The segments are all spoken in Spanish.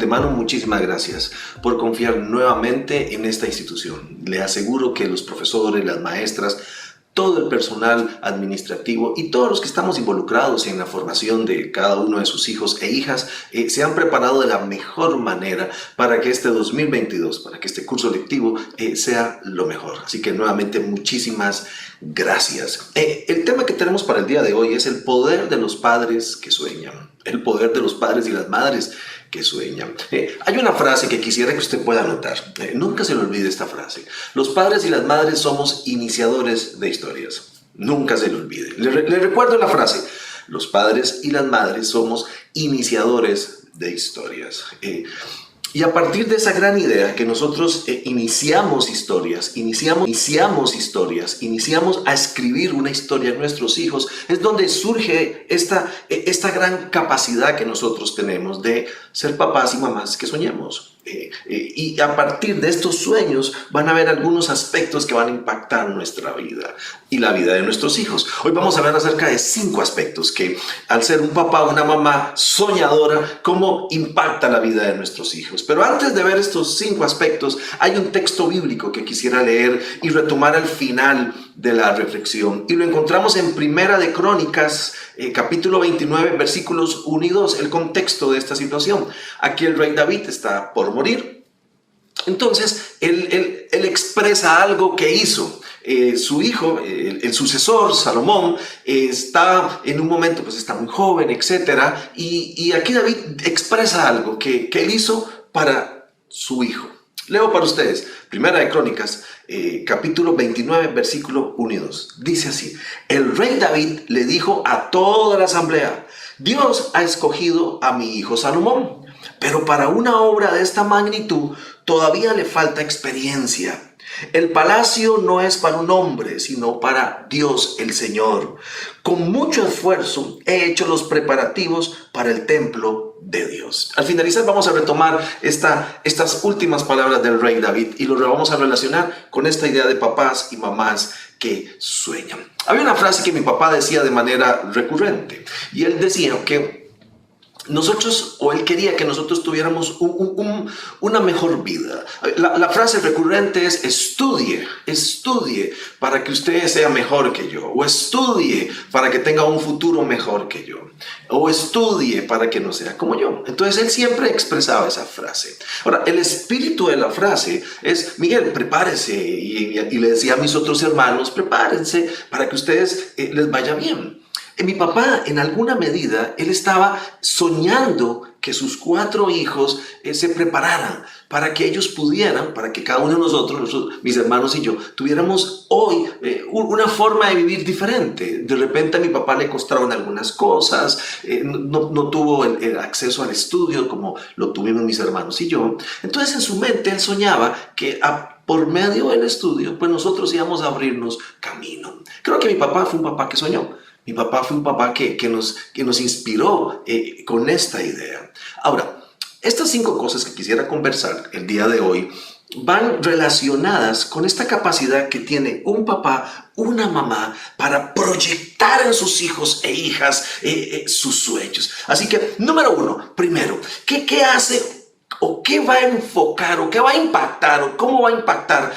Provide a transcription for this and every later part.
antemano, muchísimas gracias por confiar nuevamente en esta institución. Le aseguro que los profesores, las maestras, todo el personal administrativo y todos los que estamos involucrados en la formación de cada uno de sus hijos e hijas se han preparado de la mejor manera para que este 2022, para que este curso lectivo sea lo mejor. Así que nuevamente muchísimas gracias. El tema que tenemos para el día de hoy es el poder de los padres que sueñan. El poder de los padres y las madres que sueñan. Hay una frase que quisiera que usted pueda anotar. Nunca se le olvide esta frase. Los padres y las madres somos iniciadores de historias. Nunca se le olvide. Le recuerdo la frase. Los padres y las madres somos iniciadores de historias. Y a partir de esa gran idea que nosotros iniciamos a escribir una historia en nuestros hijos, es donde surge esta gran capacidad que nosotros tenemos de ser papás y mamás que soñamos. Y a partir de estos sueños van a haber algunos aspectos que van a impactar nuestra vida y la vida de nuestros hijos. Hoy vamos a hablar acerca de 5 aspectos que, al ser un papá o una mamá soñadora, cómo impacta la vida de nuestros hijos. Pero antes de ver estos 5 aspectos, hay un texto bíblico que quisiera leer y retomar al final de la reflexión. Y lo encontramos en Primera de Crónicas, capítulo 29, versículos 1 y 2, el contexto de esta situación. Aquí el rey David está por morir. Entonces, él expresa algo que hizo. Su hijo, el sucesor, Salomón, está en un momento, pues está muy joven, etc. Y aquí David expresa algo que él hizo para su hijo. Leo para ustedes, Primera de Crónicas, capítulo 29, versículo 1 y 2. Dice así: el rey David le dijo a toda la asamblea: Dios ha escogido a mi hijo Salomón, pero para una obra de esta magnitud todavía le falta experiencia. El palacio no es para un hombre, sino para Dios el Señor. Con mucho esfuerzo he hecho los preparativos para el templo de Dios. Al finalizar vamos a retomar estas últimas palabras del rey David y lo vamos a relacionar con esta idea de papás y mamás que sueñan. Había una frase que mi papá decía de manera recurrente y él decía que él quería que nosotros tuviéramos una mejor vida. La frase recurrente es: estudie para que usted sea mejor que yo, o estudie para que tenga un futuro mejor que yo, o estudie para que no sea como yo. Entonces él siempre expresaba esa frase. Ahora, el espíritu de la frase es: Miguel, prepárese, y le decía a mis otros hermanos: prepárense para que ustedes les vaya bien. Mi papá, en alguna medida, él estaba soñando que sus 4 hijos se prepararan para que ellos pudieran, para que cada uno de nosotros, mis hermanos y yo, tuviéramos hoy una forma de vivir diferente. De repente a mi papá le costaron algunas cosas, no tuvo el acceso al estudio como lo tuvimos mis hermanos y yo. Entonces en su mente él soñaba que por medio del estudio, pues nosotros íbamos a abrirnos camino. Creo que mi papá fue un papá que soñó. Mi papá fue un papá que nos inspiró con esta idea. Ahora, estas 5 cosas que quisiera conversar el día de hoy van relacionadas con esta capacidad que tiene un papá, una mamá, para proyectar en sus hijos e hijas sus sueños. Así que, número 1, primero, ¿qué hace o qué va a enfocar o qué va a impactar o cómo va a impactar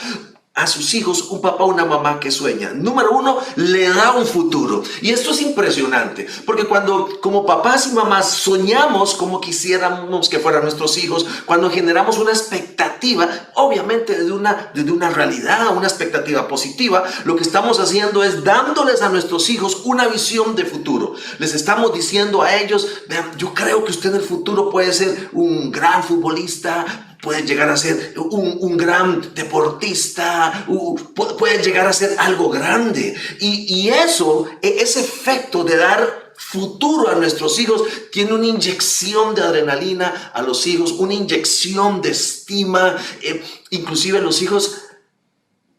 a sus hijos un papá o una mamá que sueña? Número 1, le da un futuro. Y esto es impresionante, porque cuando como papás y mamás soñamos como quisiéramos que fueran nuestros hijos, cuando generamos una expectativa, obviamente de una realidad, una expectativa positiva, lo que estamos haciendo es dándoles a nuestros hijos una visión de futuro. Les estamos diciendo a ellos: vean, yo creo que usted en el futuro puede ser un gran futbolista, puede llegar a ser un gran deportista, puede llegar a ser algo grande. Y ese efecto de dar futuro a nuestros hijos tiene una inyección de adrenalina a los hijos, una inyección de estima. Inclusive los hijos,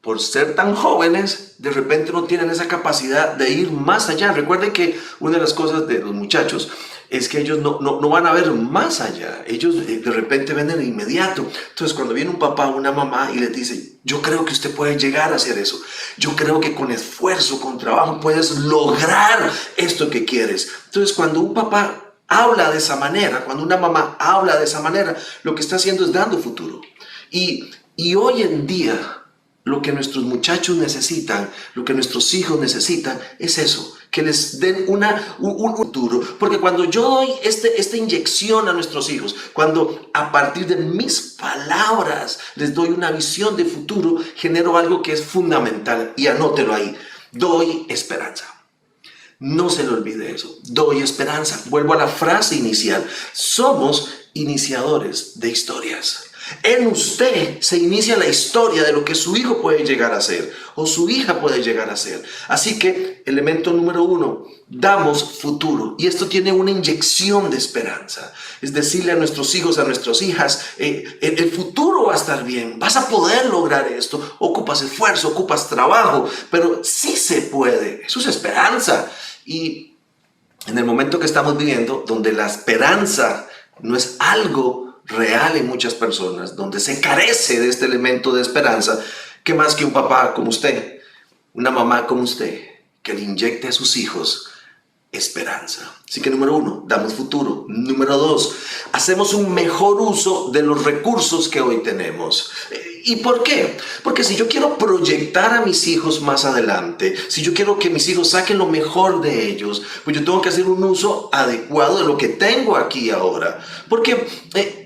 por ser tan jóvenes, de repente no tienen esa capacidad de ir más allá. Recuerden que una de las cosas de los muchachos es que ellos no van a ver más allá. Ellos de repente ven de inmediato. Entonces cuando viene un papá o una mamá y les dice: yo creo que usted puede llegar a hacer eso, yo creo que con esfuerzo, con trabajo puedes lograr esto que quieres. Entonces cuando un papá habla de esa manera, cuando una mamá habla de esa manera, lo que está haciendo es dando futuro. Y hoy en día, lo que nuestros muchachos necesitan, lo que nuestros hijos necesitan, es eso, que les den un futuro. Porque cuando yo doy esta inyección a nuestros hijos, cuando a partir de mis palabras les doy una visión de futuro, genero algo que es fundamental, y anótelo ahí: doy esperanza. No se le olvide eso. Doy esperanza. Vuelvo a la frase inicial. Somos iniciadores de historias. En usted se inicia la historia de lo que su hijo puede llegar a ser o su hija puede llegar a ser. Así que, elemento número 1, damos futuro. Y esto tiene una inyección de esperanza. Es decirle a nuestros hijos, a nuestras hijas, el futuro va a estar bien. Vas a poder lograr esto. Ocupas esfuerzo, ocupas trabajo, pero sí se puede. Eso es esperanza. Y en el momento que estamos viviendo, donde la esperanza no es algo real en muchas personas, donde se carece de este elemento de esperanza, ¿qué más que un papá como usted, una mamá como usted, que le inyecte a sus hijos esperanza? Así que número 1, damos futuro. Número 2, hacemos un mejor uso de los recursos que hoy tenemos. ¿Y por qué? Porque si yo quiero proyectar a mis hijos más adelante, si yo quiero que mis hijos saquen lo mejor de ellos, pues yo tengo que hacer un uso adecuado de lo que tengo aquí ahora. Porque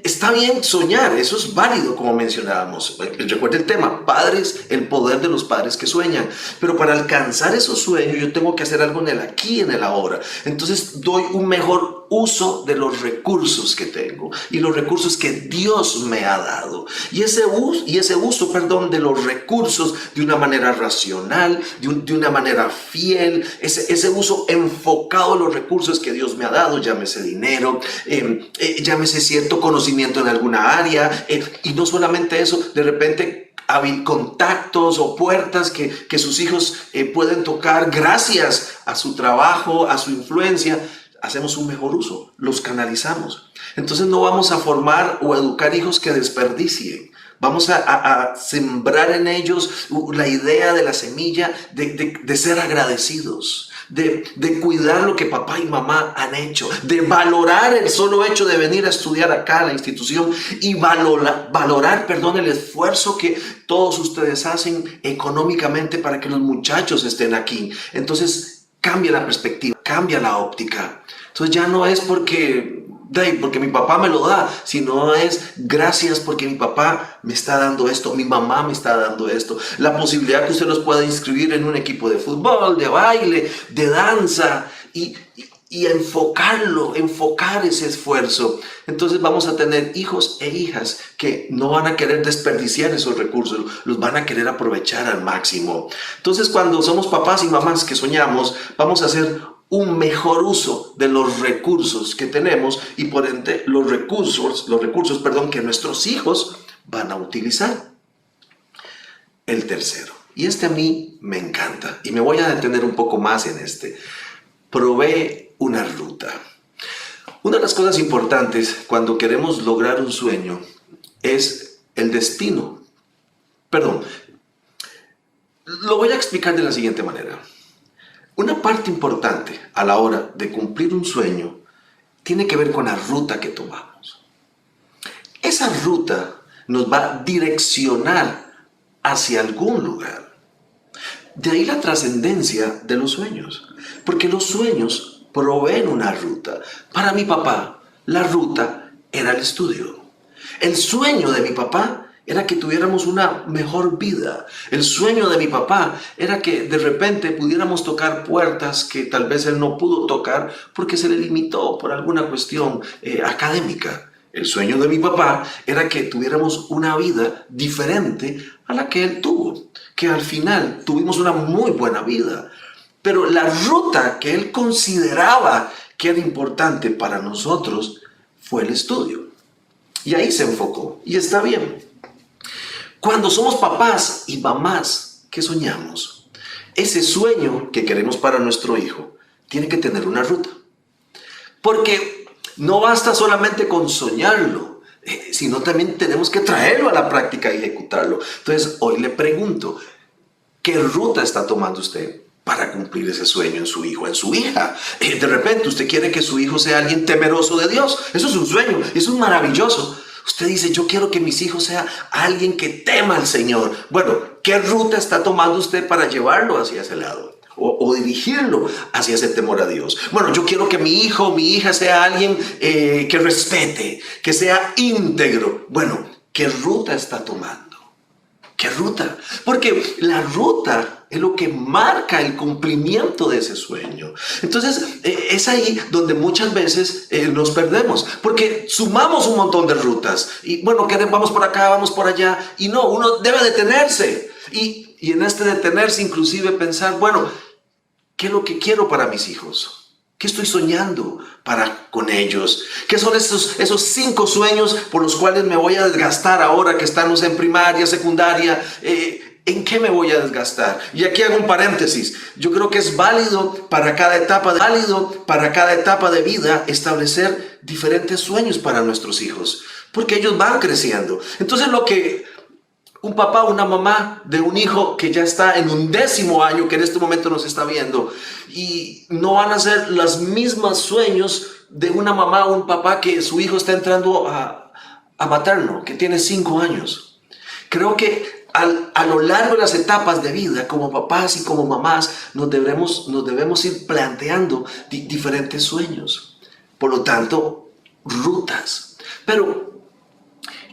está bien soñar, eso es válido, como mencionábamos. Recuerda el tema, padres, el poder de los padres que sueñan. Pero para alcanzar esos sueños yo tengo que hacer algo en el aquí y en el ahora. Entonces doy un mejor uso de los recursos que tengo y los recursos que Dios me ha dado. Y ese uso de los recursos de una manera racional, de una manera fiel, ese uso enfocado en los recursos que Dios me ha dado, llámese dinero, llámese cierto conocimiento en alguna área, y no solamente eso, de repente contactos o puertas que sus hijos pueden tocar gracias a su trabajo, a su influencia. Hacemos un mejor uso, los canalizamos. Entonces no vamos a formar o educar hijos que desperdicien. Vamos a sembrar en ellos la idea de la semilla de ser agradecidos, de cuidar lo que papá y mamá han hecho, de valorar el solo hecho de venir a estudiar acá a la institución y valorar, el esfuerzo que todos ustedes hacen económicamente para que los muchachos estén aquí. Entonces cambia la perspectiva, cambia la óptica. Entonces ya no es porque mi papá me lo da, sino es gracias porque mi papá me está dando esto, mi mamá me está dando esto. La posibilidad que usted los pueda inscribir en un equipo de fútbol, de baile, de danza y enfocar ese esfuerzo. Entonces vamos a tener hijos e hijas que no van a querer desperdiciar esos recursos, los van a querer aprovechar al máximo. Entonces cuando somos papás y mamás que soñamos, vamos a hacer un mejor uso de los recursos que tenemos y por ende los recursos que nuestros hijos van a utilizar. El tercero, y este a mí me encanta y me voy a detener un poco más en este: provee una ruta. Una de las cosas importantes cuando queremos lograr un sueño es el destino. Lo voy a explicar de la siguiente manera. Una parte importante a la hora de cumplir un sueño tiene que ver con la ruta que tomamos. Esa ruta nos va a direccionar hacia algún lugar. De ahí la trascendencia de los sueños, porque los sueños proveen una ruta. Para mi papá, la ruta era el estudio. El sueño de mi papá era que tuviéramos una mejor vida. El sueño de mi papá era que de repente pudiéramos tocar puertas que tal vez él no pudo tocar porque se le limitó por alguna cuestión académica. El sueño de mi papá era que tuviéramos una vida diferente a la que él tuvo, que al final tuvimos una muy buena vida. Pero la ruta que él consideraba que era importante para nosotros fue el estudio. Y ahí se enfocó. Y está bien. Cuando somos papás y mamás, ¿qué soñamos? Ese sueño que queremos para nuestro hijo tiene que tener una ruta. Porque no basta solamente con soñarlo, sino también tenemos que traerlo a la práctica y ejecutarlo. Entonces, hoy le pregunto, ¿qué ruta está tomando usted? para cumplir ese sueño en su hijo, en su hija. De repente usted quiere que su hijo sea alguien temeroso de Dios. Eso es un sueño, eso es maravilloso. Usted dice, yo quiero que mis hijos sean alguien que tema al Señor. Bueno, ¿qué ruta está tomando usted para llevarlo hacia ese lado? O dirigirlo hacia ese temor a Dios. Bueno, yo quiero que mi hijo o mi hija sea alguien que respete, que sea íntegro. Bueno, ¿qué ruta está tomando? ¿Qué ruta? Porque la ruta es lo que marca el cumplimiento de ese sueño. Entonces, es ahí donde muchas veces nos perdemos. Porque sumamos un montón de rutas. Y bueno, vamos por acá, vamos por allá. Y no, uno debe detenerse. Y en este detenerse, inclusive pensar, bueno, ¿qué es lo que quiero para mis hijos? ¿Qué estoy soñando con ellos? ¿Qué son esos 5 sueños por los cuales me voy a desgastar ahora que estamos en primaria, secundaria? ¿En qué me voy a desgastar? Y aquí hago un paréntesis. Yo creo que es válido para cada etapa de vida establecer diferentes sueños para nuestros hijos, porque ellos van creciendo. Entonces lo que un papá o una mamá de un hijo que ya está en un 10º año, que en este momento nos está viendo, y no van a ser los mismos sueños de una mamá o un papá que su hijo está entrando a materno, que tiene 5 años. Creo que a lo largo de las etapas de vida, como papás y como mamás, nos debemos ir planteando diferentes sueños. Por lo tanto, rutas. Pero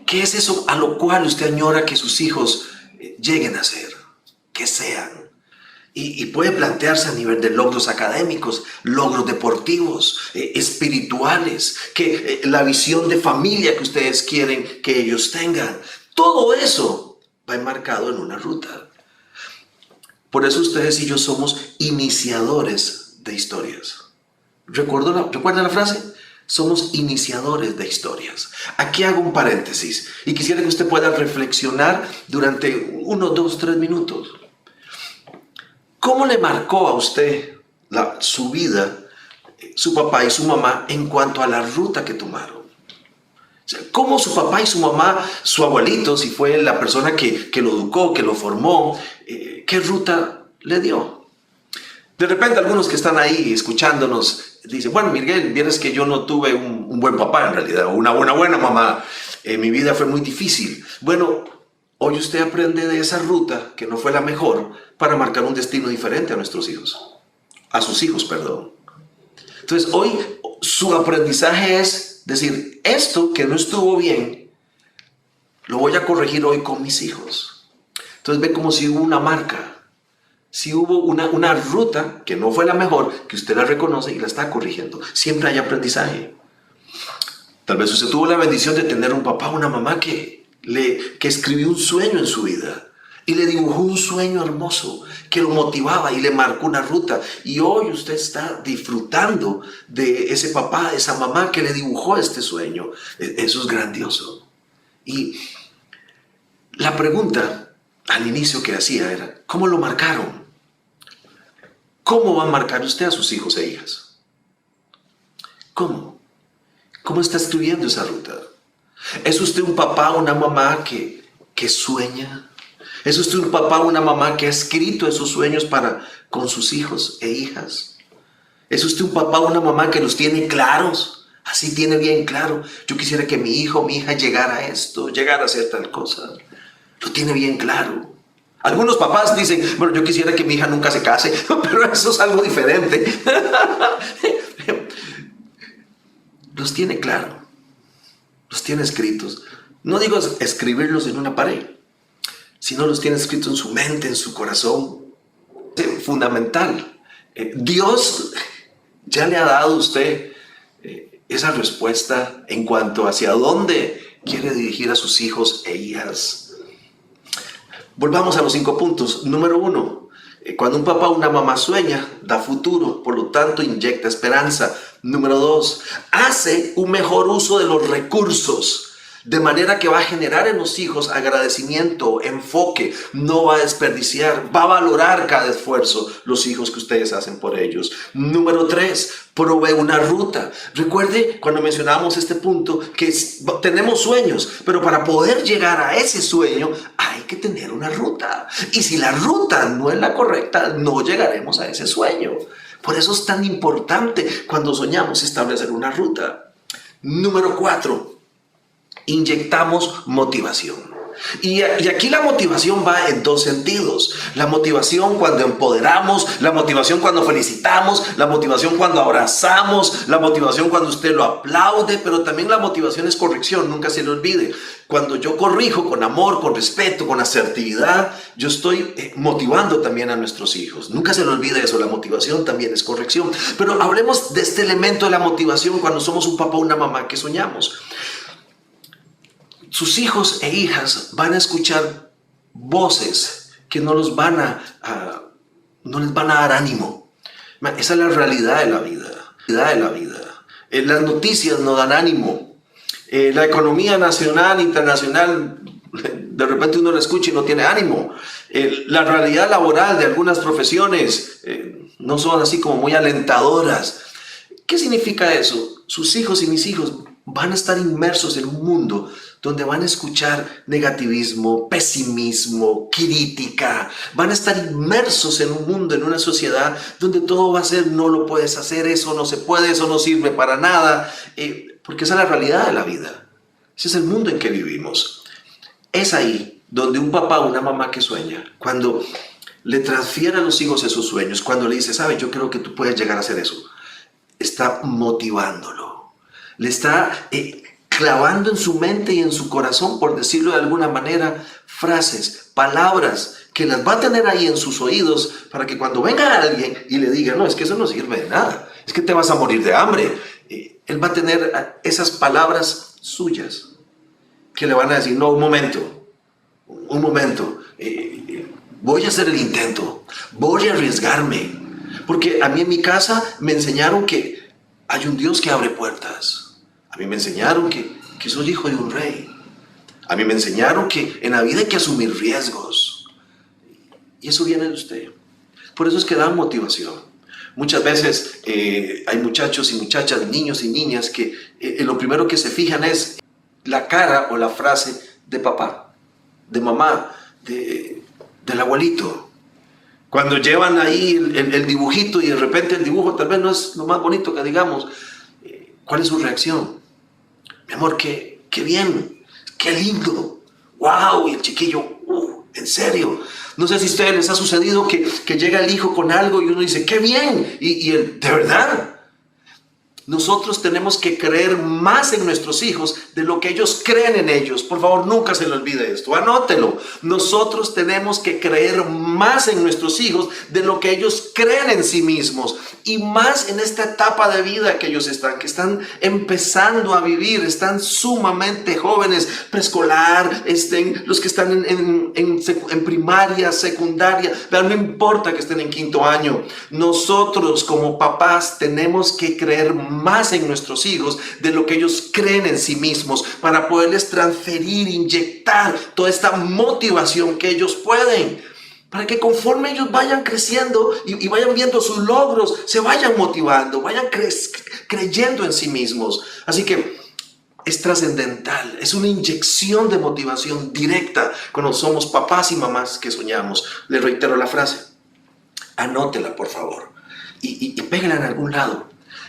¿qué es eso a lo cual usted añora que sus hijos lleguen a ser? Que sean. Y puede plantearse a nivel de logros académicos, logros deportivos, espirituales, la visión de familia que ustedes quieren que ellos tengan. Todo eso va enmarcado en una ruta. Por eso ustedes y yo somos iniciadores de historias. ¿Recuerdan la frase? Somos iniciadores de historias. Aquí hago un paréntesis y quisiera que usted pueda reflexionar durante 1, 2, 3 minutos. ¿Cómo le marcó a usted su vida, su papá y su mamá en cuanto a la ruta que tomaron? O sea, ¿cómo su papá y su mamá, su abuelito, si fue la persona que lo educó, que lo formó, qué ruta le dio? De repente algunos que están ahí escuchándonos dicen, bueno, Miguel, vieras que yo no tuve un buen papá en realidad, o una buena mamá. Mi vida fue muy difícil. Bueno, hoy usted aprende de esa ruta, que no fue la mejor, para marcar un destino diferente a nuestros hijos. A sus hijos, perdón. Entonces, hoy su aprendizaje es decir, esto que no estuvo bien, lo voy a corregir hoy con mis hijos. Entonces ve como si hubo una marca. Si hubo una ruta que no fue la mejor, que usted la reconoce y la está corrigiendo. Siempre hay aprendizaje. Tal vez usted tuvo la bendición de tener un papá o una mamá que escribió un sueño en su vida y le dibujó un sueño hermoso que lo motivaba y le marcó una ruta. Y hoy usted está disfrutando de ese papá, de esa mamá que le dibujó este sueño. Eso es grandioso. Y la pregunta al inicio que hacía era, ¿cómo lo marcaron? ¿Cómo va a marcar usted a sus hijos e hijas? ¿Cómo? ¿Cómo está escribiendo esa ruta? ¿Es usted un papá o una mamá que sueña? ¿Es usted un papá o una mamá que ha escrito esos sueños con sus hijos e hijas? ¿Es usted un papá o una mamá que los tiene claros? Así tiene bien claro. Yo quisiera que mi hijo o mi hija llegara a esto, llegara a hacer tal cosa. Lo tiene bien claro. Algunos papás dicen, bueno, yo quisiera que mi hija nunca se case, pero eso es algo diferente. Los tiene claro. Los tiene escritos. No digo escribirlos en una pared, sino los tiene escritos en su mente, en su corazón. Es fundamental. Dios ya le ha dado a usted esa respuesta en cuanto hacia dónde quiere dirigir a sus hijos e hijas. Volvamos a los 5 puntos. Número 1, cuando un papá o una mamá sueña, da futuro, por lo tanto inyecta esperanza. Número 2, hace un mejor uso de los recursos. De manera que va a generar en los hijos agradecimiento, enfoque, no va a desperdiciar, va a valorar cada esfuerzo los hijos que ustedes hacen por ellos. Número 3, provee una ruta. Recuerde cuando mencionábamos este punto que tenemos sueños, pero para poder llegar a ese sueño hay que tener una ruta. Y si la ruta no es la correcta, no llegaremos a ese sueño. Por eso es tan importante cuando soñamos establecer una ruta. Número 4. Inyectamos motivación. Y aquí la motivación va en dos sentidos. La motivación cuando empoderamos, la motivación cuando felicitamos, la motivación cuando abrazamos, la motivación cuando usted lo aplaude, pero también la motivación es corrección, nunca se le olvide. Cuando yo corrijo con amor, con respeto, con asertividad, yo estoy motivando también a nuestros hijos. Nunca se le olvide eso, la motivación también es corrección. Pero hablemos de este elemento de la motivación cuando somos un papá o una mamá que soñamos. Sus hijos e hijas van a escuchar voces que no les van a dar ánimo. Esa es la realidad de la vida. Las noticias no dan ánimo. La economía nacional, internacional, de repente uno la escucha y no tiene ánimo. La realidad laboral de algunas profesiones no son así como muy alentadoras. ¿Qué significa eso? Sus hijos y mis hijos van a estar inmersos en un mundo donde van a escuchar negativismo, pesimismo, crítica. Van a estar inmersos en un mundo, en una sociedad donde todo va a ser no lo puedes hacer, eso no se puede, eso no sirve para nada, porque esa es la realidad de la vida. Ese es el mundo en que vivimos. Es ahí donde un papá o una mamá que sueña, cuando le transfiere a los hijos esos sueños, cuando le dice, sabes, yo creo que tú puedes llegar a hacer eso, está motivándolo, le está clavando en su mente y en su corazón, por decirlo de alguna manera, frases, palabras que las va a tener ahí en sus oídos para que cuando venga alguien y le diga, no, es que eso no sirve de nada, es que te vas a morir de hambre, él va a tener esas palabras suyas que le van a decir, no, un momento, voy a hacer el intento, voy a arriesgarme, porque a mí en mi casa me enseñaron que hay un Dios que abre puertas. A mí me enseñaron que soy hijo de un rey. A mí me enseñaron que en la vida hay que asumir riesgos. Y eso viene de usted. Por eso es que dan motivación. Muchas veces hay muchachos y muchachas, niños y niñas que lo primero que se fijan es la cara o la frase de papá, de mamá, del abuelito. Cuando llevan ahí el dibujito y de repente el dibujo tal vez no es lo más bonito que digamos, ¿cuál es su reacción? Mi amor, qué bien, qué lindo, wow, y el chiquillo, en serio. No sé si a ustedes les ha sucedido que llega el hijo con algo y uno dice, qué bien, y él, ¿de verdad? Nosotros tenemos que creer más en nuestros hijos de lo que ellos creen en ellos. Por favor, nunca se le olvide esto. Anótelo. Nosotros tenemos que creer más en nuestros hijos de lo que ellos creen en sí mismos. Y más en esta etapa de vida que ellos están, que están empezando a vivir, están sumamente jóvenes, preescolar, los que están en primaria, secundaria, pero no importa que estén en quinto año. Nosotros como papás tenemos que creer más en nuestros hijos de lo que ellos creen en sí mismos para poderles transferir, inyectar toda esta motivación que ellos pueden, para que conforme ellos vayan creciendo y vayan viendo sus logros, se vayan motivando, vayan creyendo en sí mismos. Así que es trascendental, es una inyección de motivación directa cuando somos papás y mamás que soñamos. Les reitero la frase, anótela por favor y pégala en algún lado.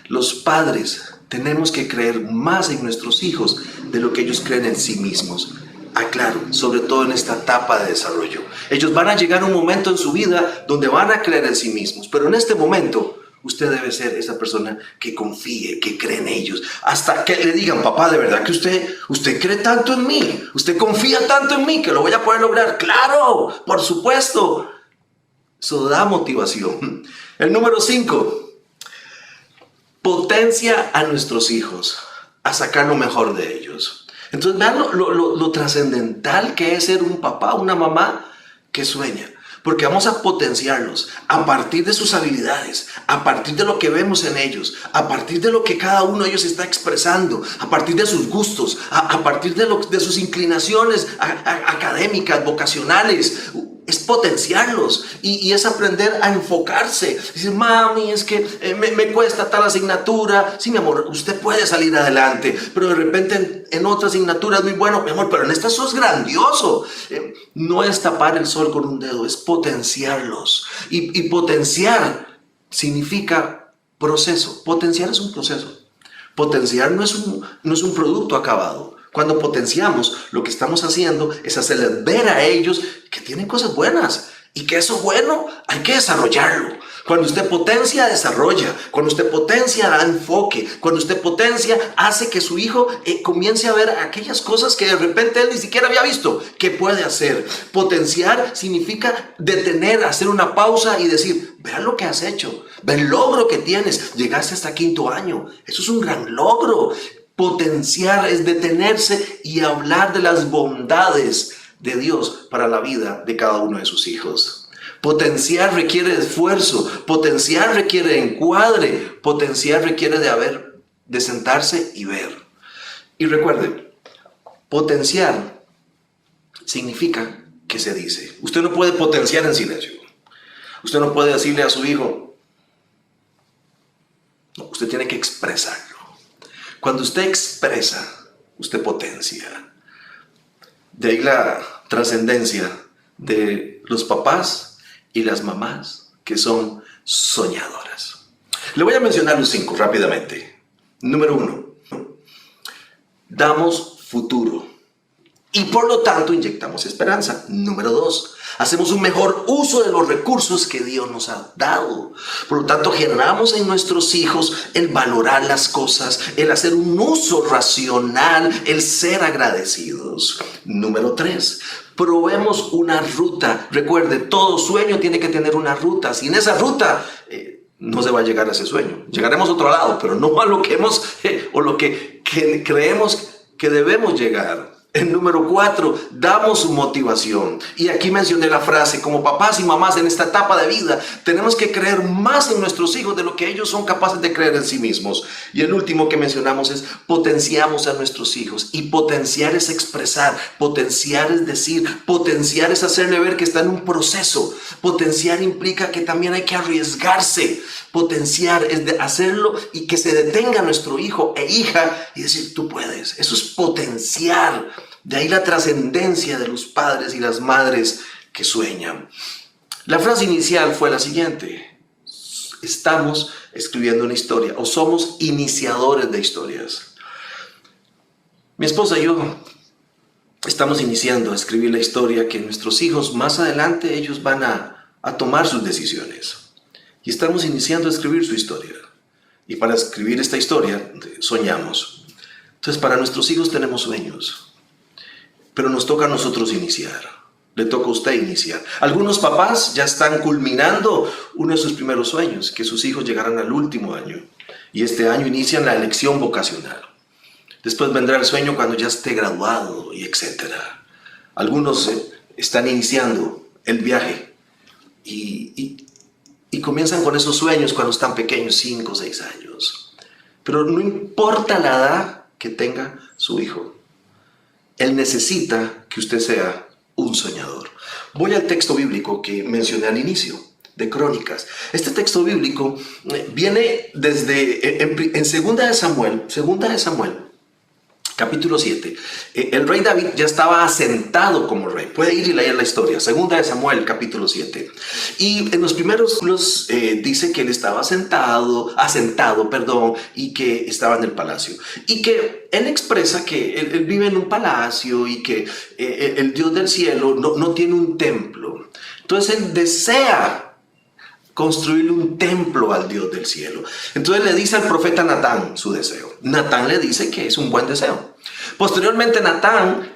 Los padres tenemos que creer más en nuestros hijos de lo que ellos creen en sí mismos. Aclaro, sobre todo en esta etapa de desarrollo. Ellos van a llegar a un momento en su vida donde van a creer en sí mismos, pero en este momento usted debe ser esa persona que confíe, que cree en ellos, hasta que le digan, papá, de verdad que usted cree tanto en mí, usted confía tanto en mí que lo voy a poder lograr. Claro, por supuesto. Eso da motivación. El número 5. Potencia a nuestros hijos a sacar lo mejor de ellos. Entonces vean lo trascendental que es ser un papá, una mamá que sueña. Porque vamos a potenciarlos a partir de sus habilidades, a partir de lo que vemos en ellos, a partir de lo que cada uno de ellos está expresando, a partir de sus gustos, a partir de sus inclinaciones académicas, vocacionales. Es potenciarlos y es aprender a enfocarse. Decir, mami, es que me cuesta tal asignatura. Sí, mi amor, usted puede salir adelante, pero de repente en otra asignatura es muy bueno, mi amor, pero en esta sos grandioso. No es tapar el sol con un dedo, es potenciarlos. Y potenciar significa proceso. Potenciar es un proceso. Potenciar no es un producto acabado. Cuando potenciamos, lo que estamos haciendo es hacerles ver a ellos que tienen cosas buenas y que eso bueno hay que desarrollarlo. Cuando usted potencia, desarrolla. Cuando usted potencia, da enfoque. Cuando usted potencia, hace que su hijo comience a ver aquellas cosas que de repente él ni siquiera había visto que puede hacer. Potenciar significa detener, hacer una pausa y decir, vea lo que has hecho, ve el logro que tienes, llegaste hasta quinto año. Eso es un gran logro. Potenciar es detenerse y hablar de las bondades de Dios para la vida de cada uno de sus hijos. Potenciar requiere esfuerzo, potenciar requiere encuadre, potenciar requiere de sentarse y ver. Y recuerde, potenciar significa que se dice. Usted no puede potenciar en silencio. Usted no puede decirle a su hijo, no, usted tiene que expresarlo. Cuando usted expresa, usted potencia. De ahí la trascendencia de los papás y las mamás que son soñadoras. Le voy a mencionar los 5 rápidamente. Número 1. Damos futuro y por lo tanto inyectamos esperanza. Número 2. Hacemos un mejor uso de los recursos que Dios nos ha dado. Por lo tanto, generamos en nuestros hijos el valorar las cosas, el hacer un uso racional, el ser agradecidos. Número 3. Probemos una ruta. Recuerde, todo sueño tiene que tener una ruta. Sin esa ruta no se va a llegar a ese sueño. Llegaremos a otro lado, pero no a lo que hemos o lo que creemos que debemos llegar. El número 4, damos motivación. Y aquí mencioné la frase, como papás y mamás en esta etapa de vida, tenemos que creer más en nuestros hijos de lo que ellos son capaces de creer en sí mismos. Y el último que mencionamos es, potenciamos a nuestros hijos. Y potenciar es expresar, potenciar es decir, potenciar es hacerle ver que está en un proceso. Potenciar implica que también hay que arriesgarse. Potenciar es de hacerlo y que se detenga nuestro hijo e hija y decir, tú puedes. Eso es potenciar. De ahí la trascendencia de los padres y las madres que sueñan. La frase inicial fue la siguiente: estamos escribiendo una historia o somos iniciadores de historias. Mi esposa y yo estamos iniciando a escribir la historia que nuestros hijos más adelante ellos van a tomar sus decisiones. Y estamos iniciando a escribir su historia. Y para escribir esta historia soñamos. Entonces para nuestros hijos tenemos sueños. Pero nos toca a nosotros iniciar. Le toca a usted iniciar. Algunos papás ya están culminando uno de sus primeros sueños, que sus hijos llegarán al último año. Y este año inician la elección vocacional. Después vendrá el sueño cuando ya esté graduado y etc. Algunos están iniciando el viaje y comienzan con esos sueños cuando están pequeños, 5 o 6 años. Pero no importa la edad que tenga su hijo. Él necesita que usted sea un soñador. Voy al texto bíblico que mencioné al inicio, de Crónicas. Este texto bíblico viene desde en Segunda de Samuel, capítulo 7. El rey David ya estaba asentado como rey. Puede ir y leer la historia. Segunda de Samuel, capítulo 7. Y en los primeros siglos dice que él estaba asentado, y que estaba en el palacio. Y que él expresa que él vive en un palacio y que el Dios del cielo no tiene un templo. Entonces él desea construirle un templo al Dios del cielo. Entonces le dice al profeta Natán su deseo. Natán le dice que es un buen deseo. Posteriormente Natán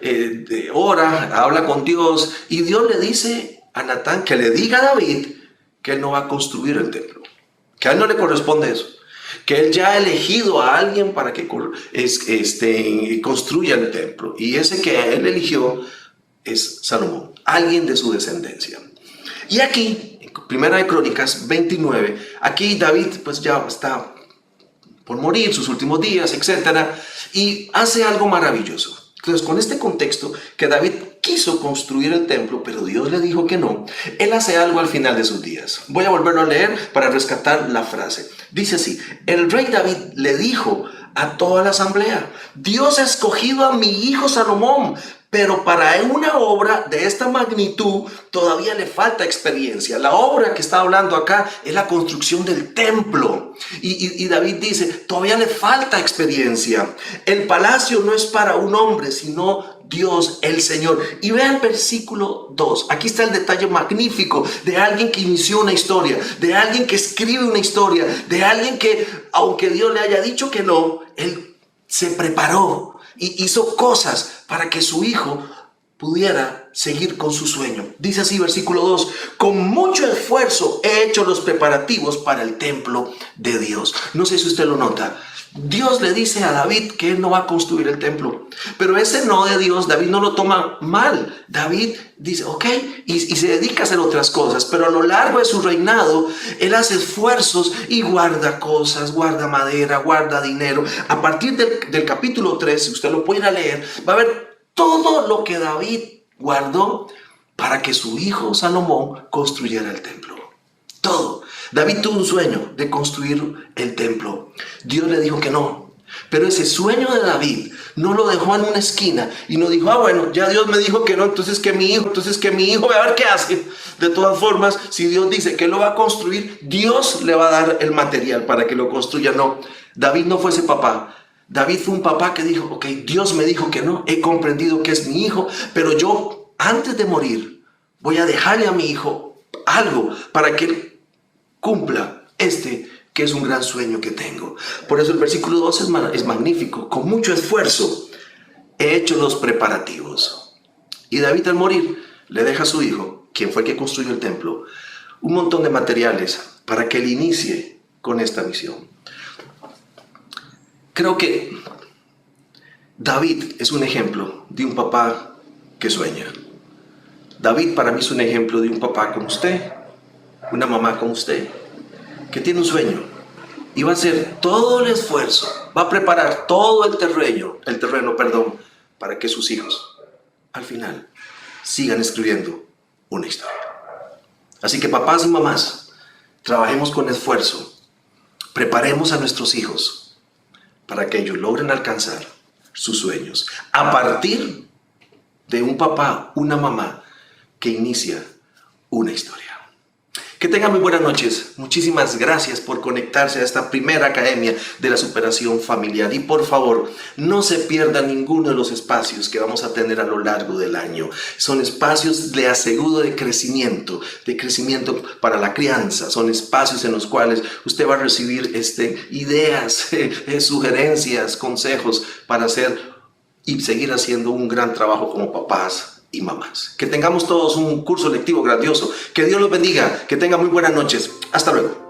ora, habla con Dios y Dios le dice a Natán que le diga a David que él no va a construir el templo, que a él no le corresponde eso, que él ya ha elegido a alguien para que construya el templo, y ese que él eligió es Salomón, alguien de su descendencia. Y aquí, en Primera de Crónicas 29, aquí David pues ya está por morir, sus últimos días, etc. Y hace algo maravilloso. Entonces, con este contexto, que David quiso construir el templo, pero Dios le dijo que no, él hace algo al final de sus días. Voy a volverlo a leer para rescatar la frase. Dice así: el rey David le dijo a toda la asamblea: Dios ha escogido a mi hijo Salomón, pero para una obra de esta magnitud todavía le falta experiencia. La obra que está hablando acá es la construcción del templo. Y David dice, todavía le falta experiencia. El palacio no es para un hombre, sino Dios, el Señor. Y vean el versículo 2. Aquí está el detalle magnífico de alguien que inició una historia, de alguien que escribe una historia, de alguien que, aunque Dios le haya dicho que no, él se preparó y hizo cosas para que su hijo pudiera seguir con su sueño. Dice así, versículo 2: con mucho esfuerzo he hecho los preparativos para el templo de Dios. No sé si usted lo nota. Dios le dice a David que él no va a construir el templo, pero ese no de Dios, David no lo toma mal. David dice, ok, y se dedica a hacer otras cosas, pero a lo largo de su reinado, él hace esfuerzos y guarda cosas, guarda madera, guarda dinero. A partir del capítulo 3, si usted lo puede leer, va a ver todo lo que David guardó para que su hijo Salomón construyera el templo. Todo. David tuvo un sueño de construir el templo. Dios le dijo que no. Pero ese sueño de David no lo dejó en una esquina y no dijo, bueno, ya Dios me dijo que no, entonces que mi hijo, voy a ver qué hace. De todas formas, si Dios dice que lo va a construir, Dios le va a dar el material para que lo construya. No, David no fue ese papá. David fue un papá que dijo, ok, Dios me dijo que no, he comprendido que es mi hijo, pero yo antes de morir voy a dejarle a mi hijo algo para que él cumpla que es un gran sueño que tengo. Por eso el versículo 2 es magnífico. Con mucho esfuerzo he hecho los preparativos. Y David al morir le deja a su hijo, quien fue el que construyó el templo, un montón de materiales para que él inicie con esta misión. Creo que David es un ejemplo de un papá que sueña. David para mí es un ejemplo de un papá como usted, una mamá como usted, que tiene un sueño y va a hacer todo el esfuerzo, va a preparar todo el terreno, para que sus hijos al final sigan escribiendo una historia. Así que papás y mamás, trabajemos con esfuerzo, preparemos a nuestros hijos para que ellos logren alcanzar sus sueños a partir de un papá, una mamá que inicia una historia. Que tengan muy buenas noches. Muchísimas gracias por conectarse a esta primera academia de la superación familiar. Y por favor, no se pierdan ninguno de los espacios que vamos a tener a lo largo del año. Son espacios, le aseguro, de crecimiento para la crianza. Son espacios en los cuales usted va a recibir ideas, sugerencias, consejos para hacer y seguir haciendo un gran trabajo como papás y mamás. Que tengamos todos un curso lectivo grandioso. Que Dios los bendiga. Que tengan muy buenas noches. Hasta luego.